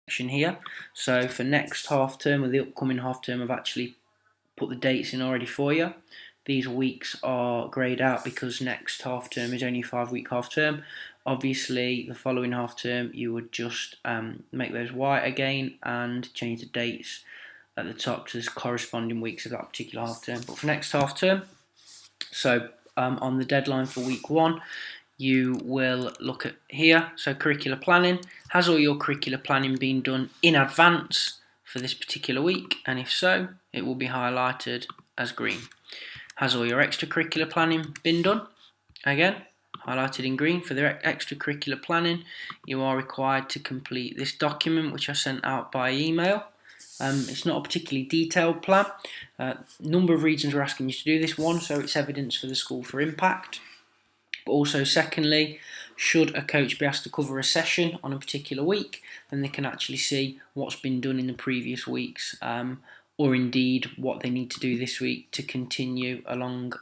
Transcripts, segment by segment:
here. So for next half term, or the upcoming half term, I've actually put the dates in already for you. These weeks are greyed out because next half term is only a 5-week half term. Obviously, the following half term, you would just make those white again and change the dates at the top to the corresponding weeks of that particular half term. But for next half term, so on the deadline for week 1, you will look at here. So curricular planning. Has all your curricular planning been done in advance for this particular week? And if so, it will be highlighted as green. Has all your extracurricular planning been done? Again, highlighted in green. For the extracurricular planning, you are required to complete this document, which I sent out by email. It's not a particularly detailed plan. Number of reasons we're asking you to do this. One, so it's evidence for the school for impact. But also, secondly, should a coach be asked to cover a session on a particular week, then they can actually see what's been done in the previous weeks, or indeed what they need to do this week to continue along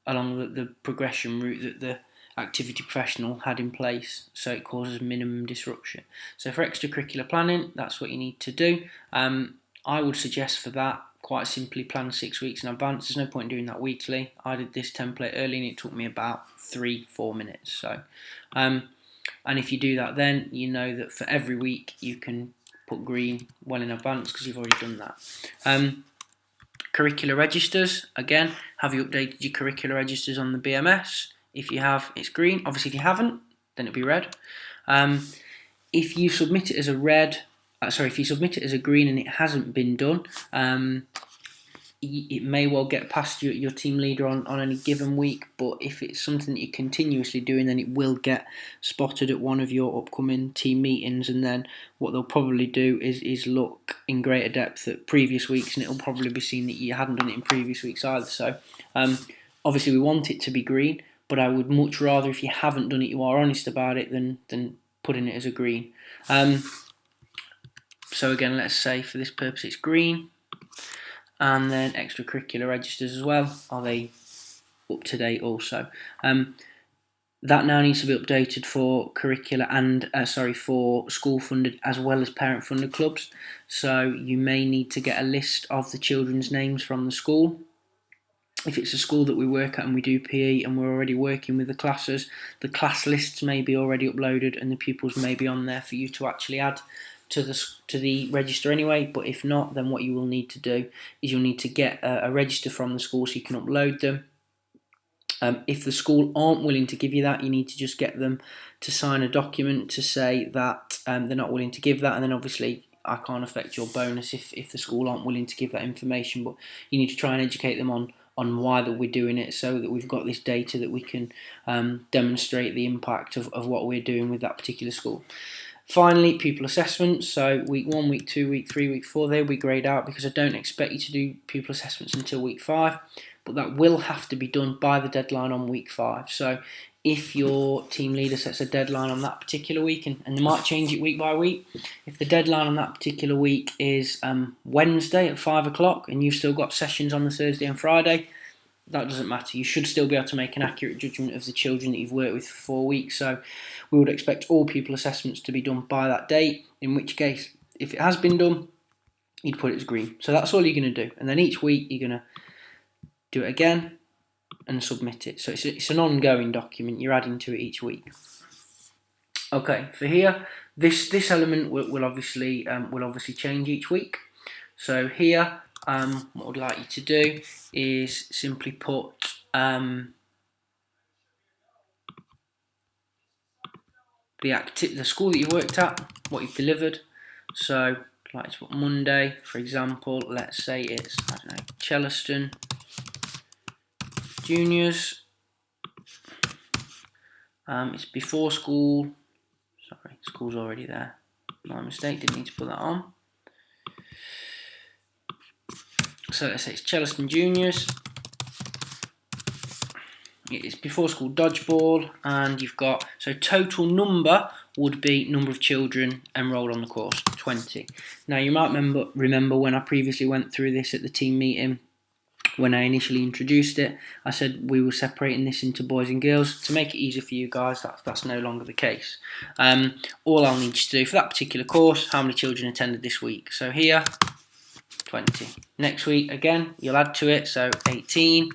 the progression route that the activity professional had in place, so it causes minimum disruption. So for extracurricular planning, that's what you need to do. I would suggest for that, quite simply plan 6 weeks in advance. There's no point doing that weekly. I did this template early and it took me about 3-4 minutes. So, and if you do that, then you know that for every week you can put green well in advance because you've already done that. Curricular registers, again, have you updated your curricular registers on the BMS? If you have, it's green. Obviously, if you haven't, then it'll be red. If you submit it as a if you submit it as a green and it hasn't been done, it may well get past your team leader on any given week, but if it's something that you're continuously doing, then it will get spotted at one of your upcoming team meetings, and then what they'll probably do is look in greater depth at previous weeks, and it'll probably be seen that you hadn't done it in previous weeks either. So obviously we want it to be green, but I would much rather, if you haven't done it, you are honest about it than putting it as a green. So again, let's say for this purpose it's green. And then extracurricular registers as well, are they up to date also? That now needs to be updated for curricular and for school funded as well as parent funded clubs. So you may need to get a list of the children's names from the school. If it's a school that we work at and we do PE and we're already working with the classes, the class lists may be already uploaded and the pupils may be on there for you to actually add to the register anyway. But if not, then what you will need to do is you'll need to get a register from the school so you can upload them. If the school aren't willing to give you that, you need to just get them to sign a document to say that they're not willing to give that, and then obviously I can't affect your bonus if the school aren't willing to give that information, but you need to try and educate them on why that we're doing it, so that we've got this data that we can demonstrate the impact of what we're doing with that particular school. Finally, pupil assessments. So week 1, week 2, week 3, week 4, they'll be greyed out because I don't expect you to do pupil assessments until week 5, but that will have to be done by the deadline on week 5. So if your team leader sets a deadline on that particular week, and they might change it week by week, if the deadline on that particular week is Wednesday at 5 o'clock and you've still got sessions on the Thursday and Friday, that doesn't matter. You should still be able to make an accurate judgment of the children that you've worked with for 4 weeks. So we would expect all pupil assessments to be done by that date, in which case, if it has been done, you'd put it as green. So that's all you're going to do. And then each week you're going to do it again and submit it. So it's an ongoing document. You're adding to it each week. Okay, for here, this element will obviously change each week. So here, what I'd like you to do is simply put the school that you worked at, what you've delivered. So I'd like to put Monday, for example. Let's say it's, I don't know, Chellaston Juniors. It's before school. Sorry, school's already there. My mistake, didn't need to put that on. So let's say it's Chellaston Juniors. It's before school dodgeball, and you've got, so total number would be number of children enrolled on the course, 20. Now you might remember when I previously went through this at the team meeting, when I initially introduced it, I said we were separating this into boys and girls. To make it easier for you guys, that's no longer the case. All I'll need you to do for that particular course, how many children attended this week. So here, 20. Next week, again, you'll add to it, so 18.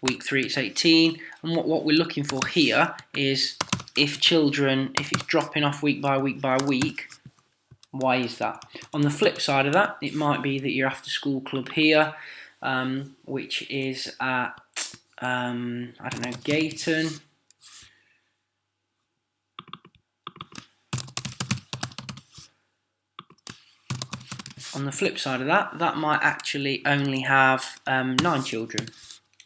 Week 3, it's 18. And what we're looking for here is if it's dropping off week by week by week, why is that? On the flip side of that, it might be that your after school club here, which is at, I don't know, Gayton. On the flip side of that, that might actually only have 9 children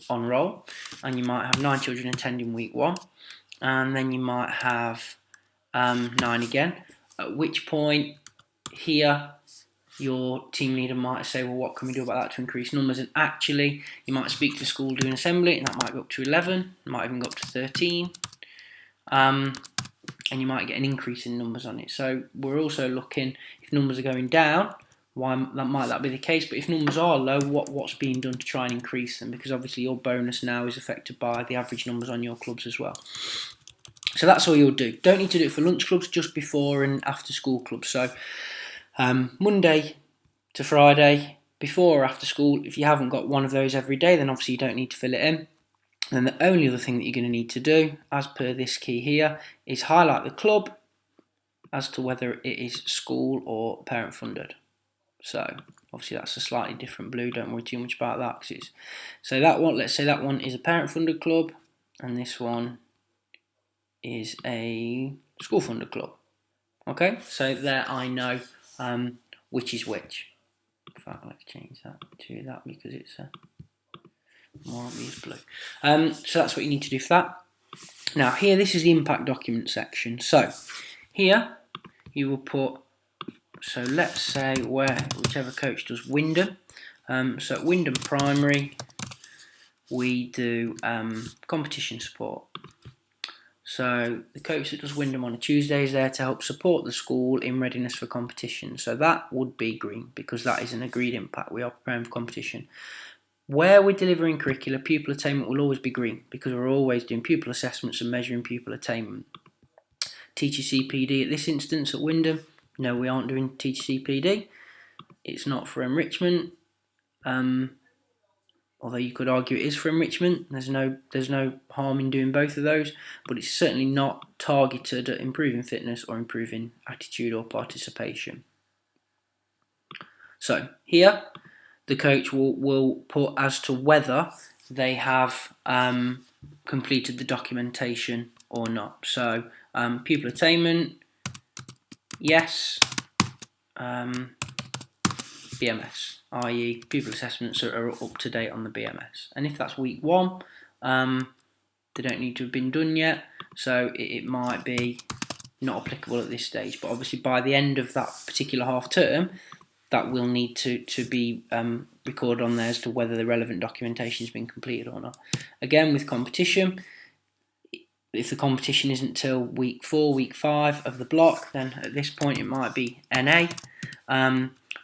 on roll, and you might have 9 children attending week 1, and then you might have 9 again, at which point here your team leader might say, well, what can we do about that to increase numbers? And actually you might speak to school, do an assembly, and that might go up to 11, it might even go up to 13, and you might get an increase in numbers on it. So we're also looking, if numbers are going down, why might that be the case? But if numbers are low, what's being done to try and increase them? Because obviously your bonus now is affected by the average numbers on your clubs as well. So that's all you'll do. Don't need to do it for lunch clubs, just before and after school clubs. So Monday to Friday, before or after school. If you haven't got one of those every day, then obviously you don't need to fill it in. And the only other thing that you're going to need to do, as per this key here, is highlight the club as to whether it is school or parent funded. So obviously that's a slightly different blue, don't worry too much about that. So that one, let's say that one is a parent funded club, and this one is a school funded club. Okay, so there I know which is which. In fact, let's change that to that because it's a more obvious blue. So that's what you need to do for that. Now here, this is the impact document section. So here you will put, so let's say whichever coach does Wyndham. So at Wyndham Primary, we do competition support. So the coach that does Wyndham on a Tuesday is there to help support the school in readiness for competition. So that would be green because that is an agreed impact. We are preparing for competition. Where we're delivering curricula, pupil attainment will always be green because we're always doing pupil assessments and measuring pupil attainment. Teacher CPD at this instance at Wyndham, no, we aren't doing teacher CPD. It's not for enrichment. Although you could argue it is for enrichment. There's no harm in doing both of those, but it's certainly not targeted at improving fitness or improving attitude or participation. So here, the coach will put as to whether they have completed the documentation or not. So pupil attainment, yes. BMS, i.e. pupil assessments are up to date on the BMS. And if that's week 1, they don't need to have been done yet, so it might be not applicable at this stage. But obviously by the end of that particular half term, that will need to be recorded on there as to whether the relevant documentation has been completed or not. Again, with competition, if the competition isn't till week 4, week 5 of the block, then at this point it might be NA.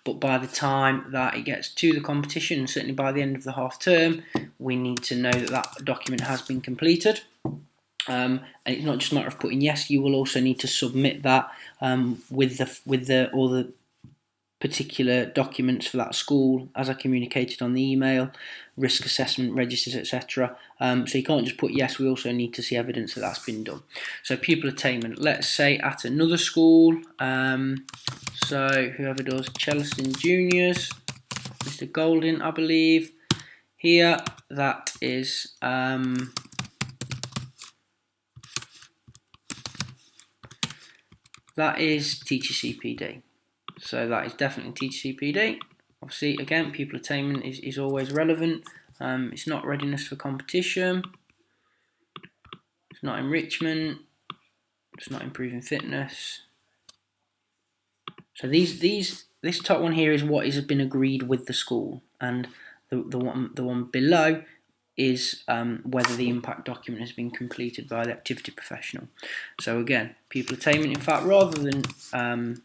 But by the time that it gets to the competition, certainly by the end of the half term, we need to know that that document has been completed. And it's not just a matter of putting yes, you will also need to submit that with all the particular documents for that school, as I communicated on the email, risk assessment, registers, etc. So you can't just put yes, we also need to see evidence that that's been done. So pupil attainment, let's say at another school, so whoever does Chellaston Juniors, Mr. Golding, I believe, here that is teacher CPD. So that is definitely teacher CPD. Obviously, again, pupil attainment is always relevant. It's not readiness for competition. It's not enrichment. It's not improving fitness. So this top one here is what has been agreed with the school, and the one below is whether the impact document has been completed by the activity professional. So again, pupil attainment. In fact, rather than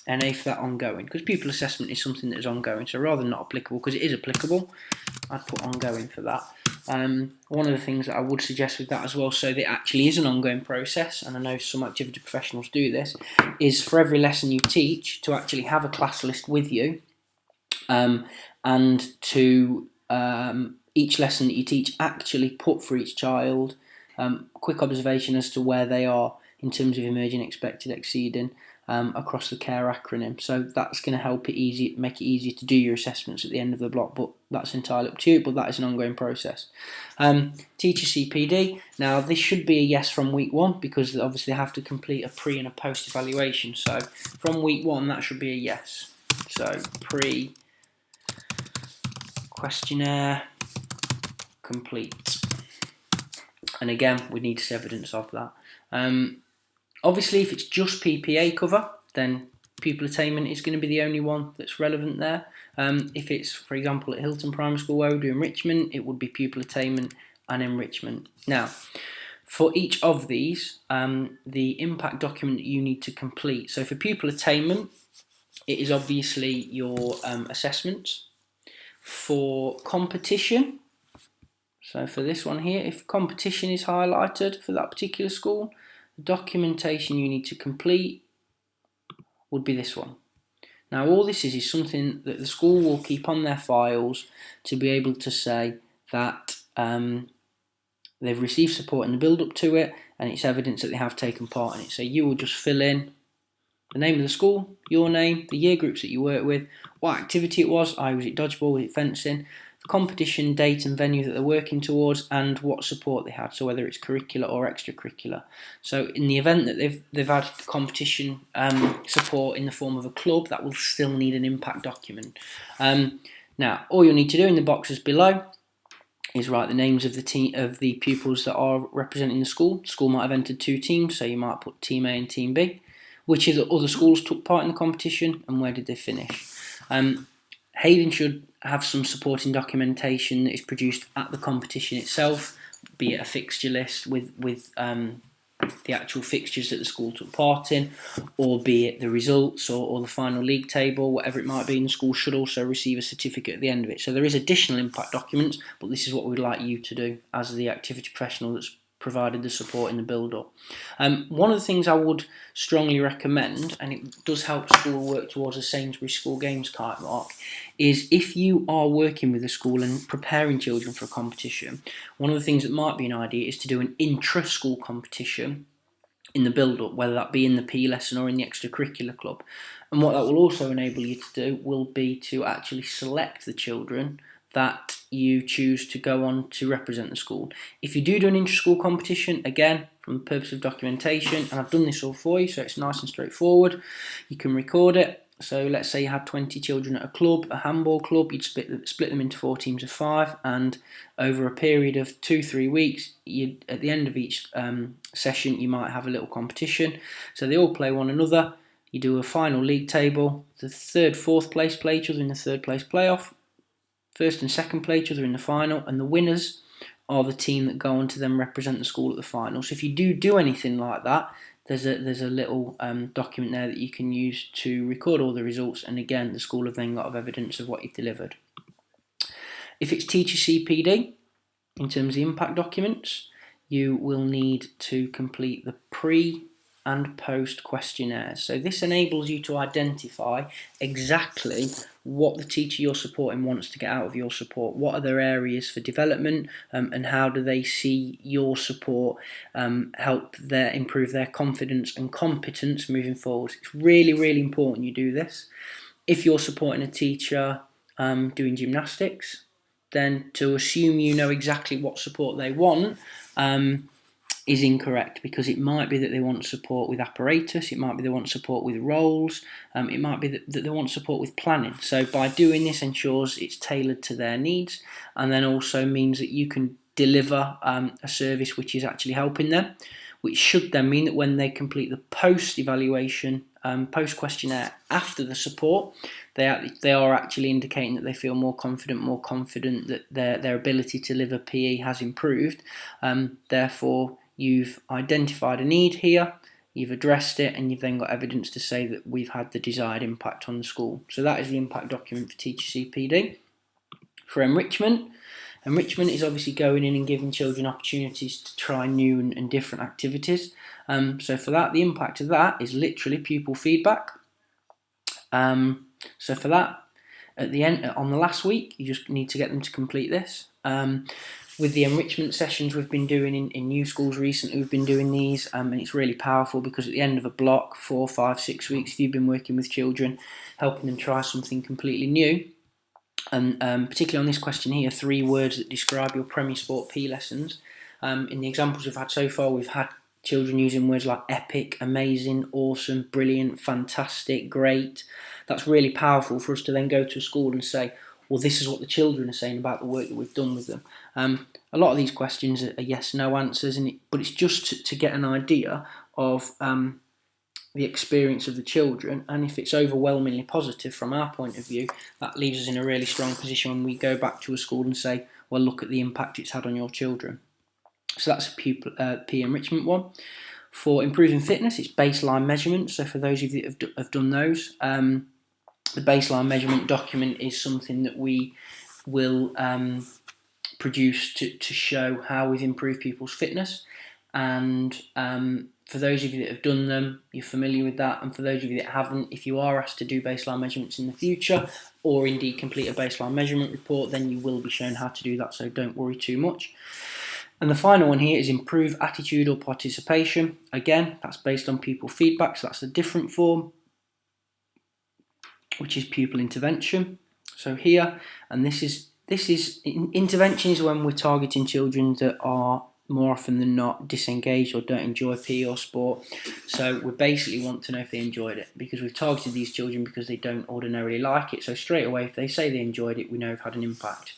NA for that ongoing, because pupil assessment is something that is ongoing. So rather than not applicable, because it is applicable, I'd put ongoing for that. One of the things that I would suggest with that as well, so that it actually is an ongoing process, and I know some activity professionals do this, is for every lesson you teach to actually have a class list with you, and to each lesson that you teach actually put for each child quick observation as to where they are in terms of emerging, expected, exceeding across the CARE acronym. So that's going to help it make it easier to do your assessments at the end of the block, but that's entirely up to you, but that is an ongoing process. Teacher CPD, now this should be a yes from week 1, because obviously they have to complete a pre and a post evaluation. So from week 1 that should be a yes. So pre questionnaire complete, and again we need to see evidence of that. Obviously if it's just PPA cover, then pupil attainment is going to be the only one that's relevant there. If it's, for example, at Hilton Primary School where we do enrichment, it would be pupil attainment and enrichment. Now, for each of these, the impact document that you need to complete. So for pupil attainment, it is obviously your assessments. For competition, so for this one here, if competition is highlighted for that particular school, the documentation you need to complete would be this one. Now all this is something that the school will keep on their files to be able to say that they've received support in the build up to it, and it's evidence that they have taken part in it. So you will just fill in the name of the school, your name, the year groups that you work with, what activity it was, was it dodgeball, was it fencing, the competition date and venue that they're working towards, and what support they had, so whether it's curricular or extracurricular. So in the event that they've had competition support in the form of a club, that will still need an impact document. Now all you'll need to do in the boxes below is write the names of the pupils that are representing the school. The school might have entered 2 teams, so you might put Team A and Team B. Which of the other schools took part in the competition and where did they finish? Hayden should have some supporting documentation that is produced at the competition itself, be it a fixture list with the actual fixtures that the school took part in, or be it the results or the final league table, whatever it might be. And the school should also receive a certificate at the end of it. So there is additional impact documents, but this is what we'd like you to do as the activity professional that's provided the support in the build-up. One of the things I would strongly recommend, and it does help school work towards a Sainsbury's School Games kite mark, is if you are working with a school and preparing children for a competition, one of the things that might be an idea is to do an intra-school competition in the build-up, whether that be in the PE lesson or in the extracurricular club. And what that will also enable you to do will be to actually select the children that you choose to go on to represent the school. If you do an inter-school competition, again, from the purpose of documentation, and I've done this all for you, so it's nice and straightforward, you can record it. So let's say you had 20 children at a club, a handball club, you'd split them into 4 teams of 5, and over a period of 2-3 weeks, at the end of each session, you might have a little competition. So they all play one another, you do a final league table, the 3rd, 4th place play each other in the 3rd place playoff, 1st and 2nd play each other in the final, and the winners are the team that go on to then represent the school at the final. So if you do anything like that, there's a little document there that you can use to record all the results, and again the school have then got evidence of what you've delivered. If it's teacher CPD, in terms of the impact documents, you will need to complete the pre and post questionnaires. So this enables you to identify exactly what the teacher you're supporting wants to get out of your support, what are their areas for development, and how do they see your support help improve their confidence and competence moving forward. It's really, really important you do this. If you're supporting a teacher doing gymnastics, then to assume you know exactly what support they want is incorrect, because it might be that they want support with apparatus, it might be they want support with roles, it might be that they want support with planning. So by doing this ensures it's tailored to their needs, and then also means that you can deliver a service which is actually helping them, which should then mean that when they complete the post-evaluation, post-questionnaire after the support, they are actually indicating that they feel more confident that their ability to deliver PE has improved. Therefore, you've identified a need here, you've addressed it, and you've then got evidence to say that we've had the desired impact on the school. So that is the impact document for teacher CPD. For enrichment is obviously going in and giving children opportunities to try new and different activities. So for that, the impact of that is literally pupil feedback. So for that, at the end, on the last week, you just need to get them to complete this. With the enrichment sessions we've been doing in new schools recently, we've been doing these, and it's really powerful because at the end of a block, 4, 5, 6 weeks, if you've been working with children, helping them try something completely new, and particularly on this question here, 3 words that describe your Premier Sport P lessons. In the examples we've had so far, we've had children using words like epic, amazing, awesome, brilliant, fantastic, great. That's really powerful for us to then go to a school and say, well, this is what the children are saying about the work that we've done with them. A lot of these questions are yes/no answers, but it's just to get an idea of the experience of the children, and if it's overwhelmingly positive from our point of view, that leaves us in a really strong position when we go back to a school and say, well, look at the impact it's had on your children. So that's a pupil P enrichment one. For improving fitness, it's baseline measurement. So for those of you that have done those, the baseline measurement document is something that we will produce to show how we've improved people's fitness. And for those of you that have done them, you're familiar with that. And for those of you that haven't, if you are asked to do baseline measurements in the future, or indeed complete a baseline measurement report, then you will be shown how to do that, so don't worry too much. And the final one here is improve attitude or participation. Again, that's based on pupil feedback, so that's a different form, which is pupil intervention. So here, and this is intervention is when we're targeting children that are more often than not disengaged or don't enjoy PE or sport. So we basically want to know if they enjoyed it, because we've targeted these children because they don't ordinarily like it. So straight away, if they say they enjoyed it, we know we've had an impact.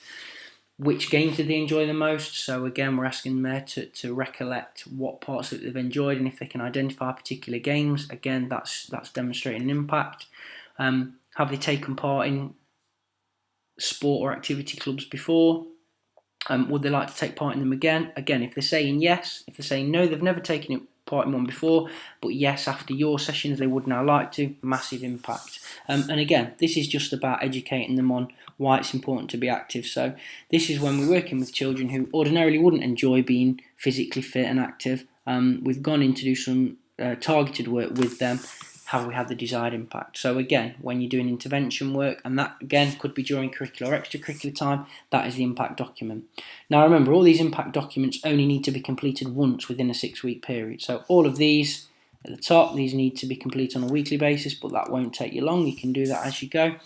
Which games did they enjoy the most? So again, we're asking them there to recollect what parts that they've enjoyed, and if they can identify particular games, again, that's demonstrating an impact. Have they taken part in sport or activity clubs before? Would they like to take part in them again? Again, if they're saying yes, if they're saying no, they've never taken part in one before, but yes, after your sessions they would now like to, massive impact. And again, this is just about educating them on why it's important to be active. So this is when we're working with children who ordinarily wouldn't enjoy being physically fit and active. We've gone in to do some targeted work with them. Have we had the desired impact? So again, when you're doing intervention work, and that again could be during curricular or extracurricular time, that is the impact document. Now remember, all these impact documents only need to be completed once within a 6-week period. So all of these at the top, these need to be completed on a weekly basis, but that won't take you long. You can do that as you go.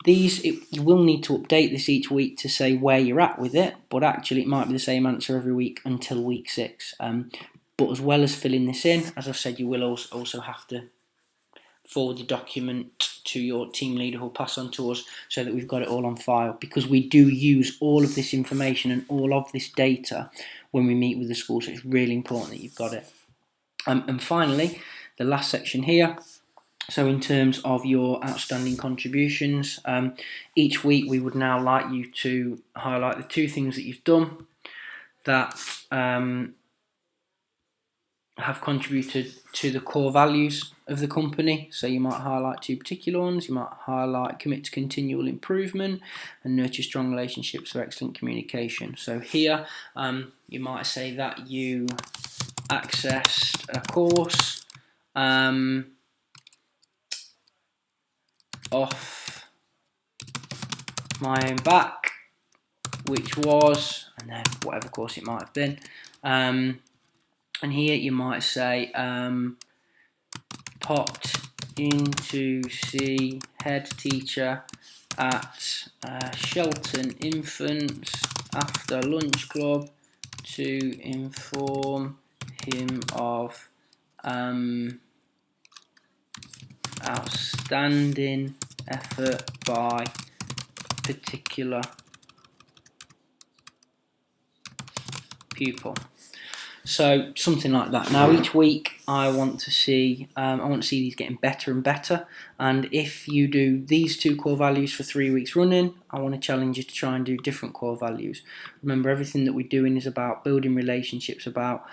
You will need to update this each week to say where you're at with it, but actually it might be the same answer every week until week 6. But as well as filling this in, as I said, you will also have to forward the document to your team leader, who'll pass on to us, so that we've got it all on file, because we do use all of this information and all of this data when we meet with the school, so it's really important that you've got it. And finally, the last section here, so in terms of your outstanding contributions, each week we would now like you to highlight the 2 things that you've done that have contributed to the core values of the company. So you might highlight 2 particular ones. You might highlight commit to continual improvement and nurture strong relationships for excellent communication. So here you might say that you accessed a course off my own back, which was, and then whatever course it might have been, and here you might say popped in to see head teacher at Shelton Infants after lunch club to inform him of outstanding effort by particular pupil. So something like that. Now each week I want to see these getting better and better, and if you do these 2 core values for 3 weeks running, I want to challenge you to try and do different core values. Remember, everything that we're doing is about building relationships, about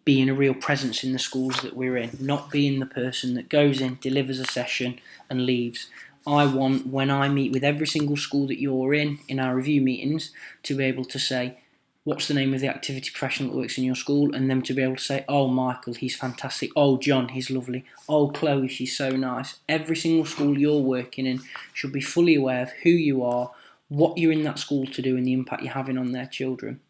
being a real presence in the schools that we're in, not being the person that goes in, delivers a session and leaves. I want, when I meet with every single school that you're in our review meetings, to be able to say, what's the name of the activity professional that works in your school, and them to be able to say, oh, Michael, he's fantastic. Oh, John, he's lovely. Oh, Chloe, she's so nice. Every single school you're working in should be fully aware of who you are, what you're in that school to do, and the impact you're having on their children.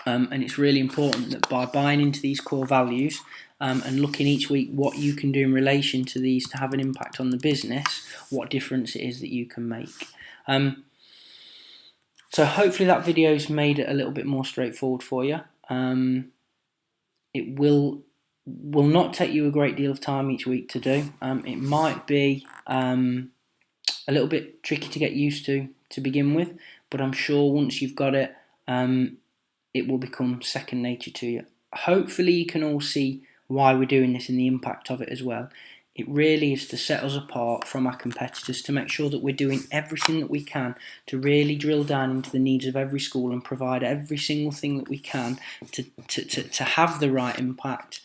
And it's really important that by buying into these core values and looking each week what you can do in relation to these to have an impact on the business, what difference it is that you can make. So hopefully that video's made it a little bit more straightforward for you. It will not take you a great deal of time each week to do. It might be a little bit tricky to get used to begin with, but I'm sure once you've got it, it will become second nature to you. Hopefully you can all see why we're doing this and the impact of it as well. It really is to set us apart from our competitors, to make sure that we're doing everything that we can to really drill down into the needs of every school and provide every single thing that we can to have the right impact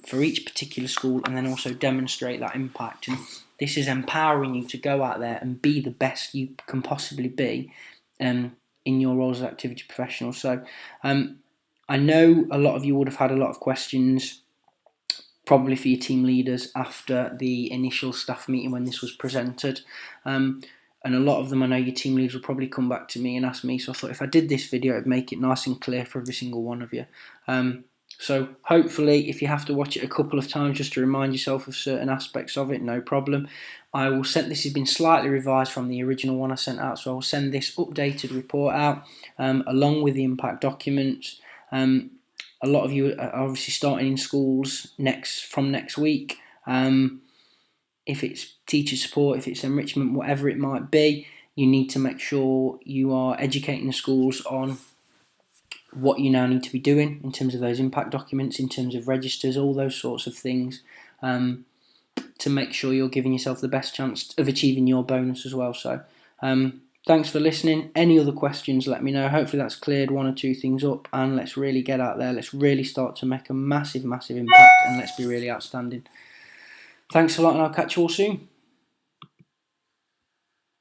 for each particular school, and then also demonstrate that impact. And this is empowering you to go out there and be the best you can possibly be in your role as an activity professional. So I know a lot of you would have had a lot of questions, probably for your team leaders, after the initial staff meeting when this was presented. And a lot of them, I know your team leaders will probably come back to me and ask me, so I thought if I did this video, it'd make it nice and clear for every single one of you. So hopefully, if you have to watch it a couple of times just to remind yourself of certain aspects of it, no problem. I will send, this has been slightly revised from the original one I sent out, so I will send this updated report out along with the impact documents. A lot of you are obviously starting in schools from next week. If it's teacher support, if it's enrichment, whatever it might be, you need to make sure you are educating the schools on what you now need to be doing in terms of those impact documents, in terms of registers, all those sorts of things, to make sure you're giving yourself the best chance of achieving your bonus as well. So thanks for listening. Any other questions, let me know. Hopefully that's cleared one or two things up, and let's really get out there. Let's really start to make a massive, massive impact, and let's be really outstanding. Thanks a lot, and I'll catch you all soon.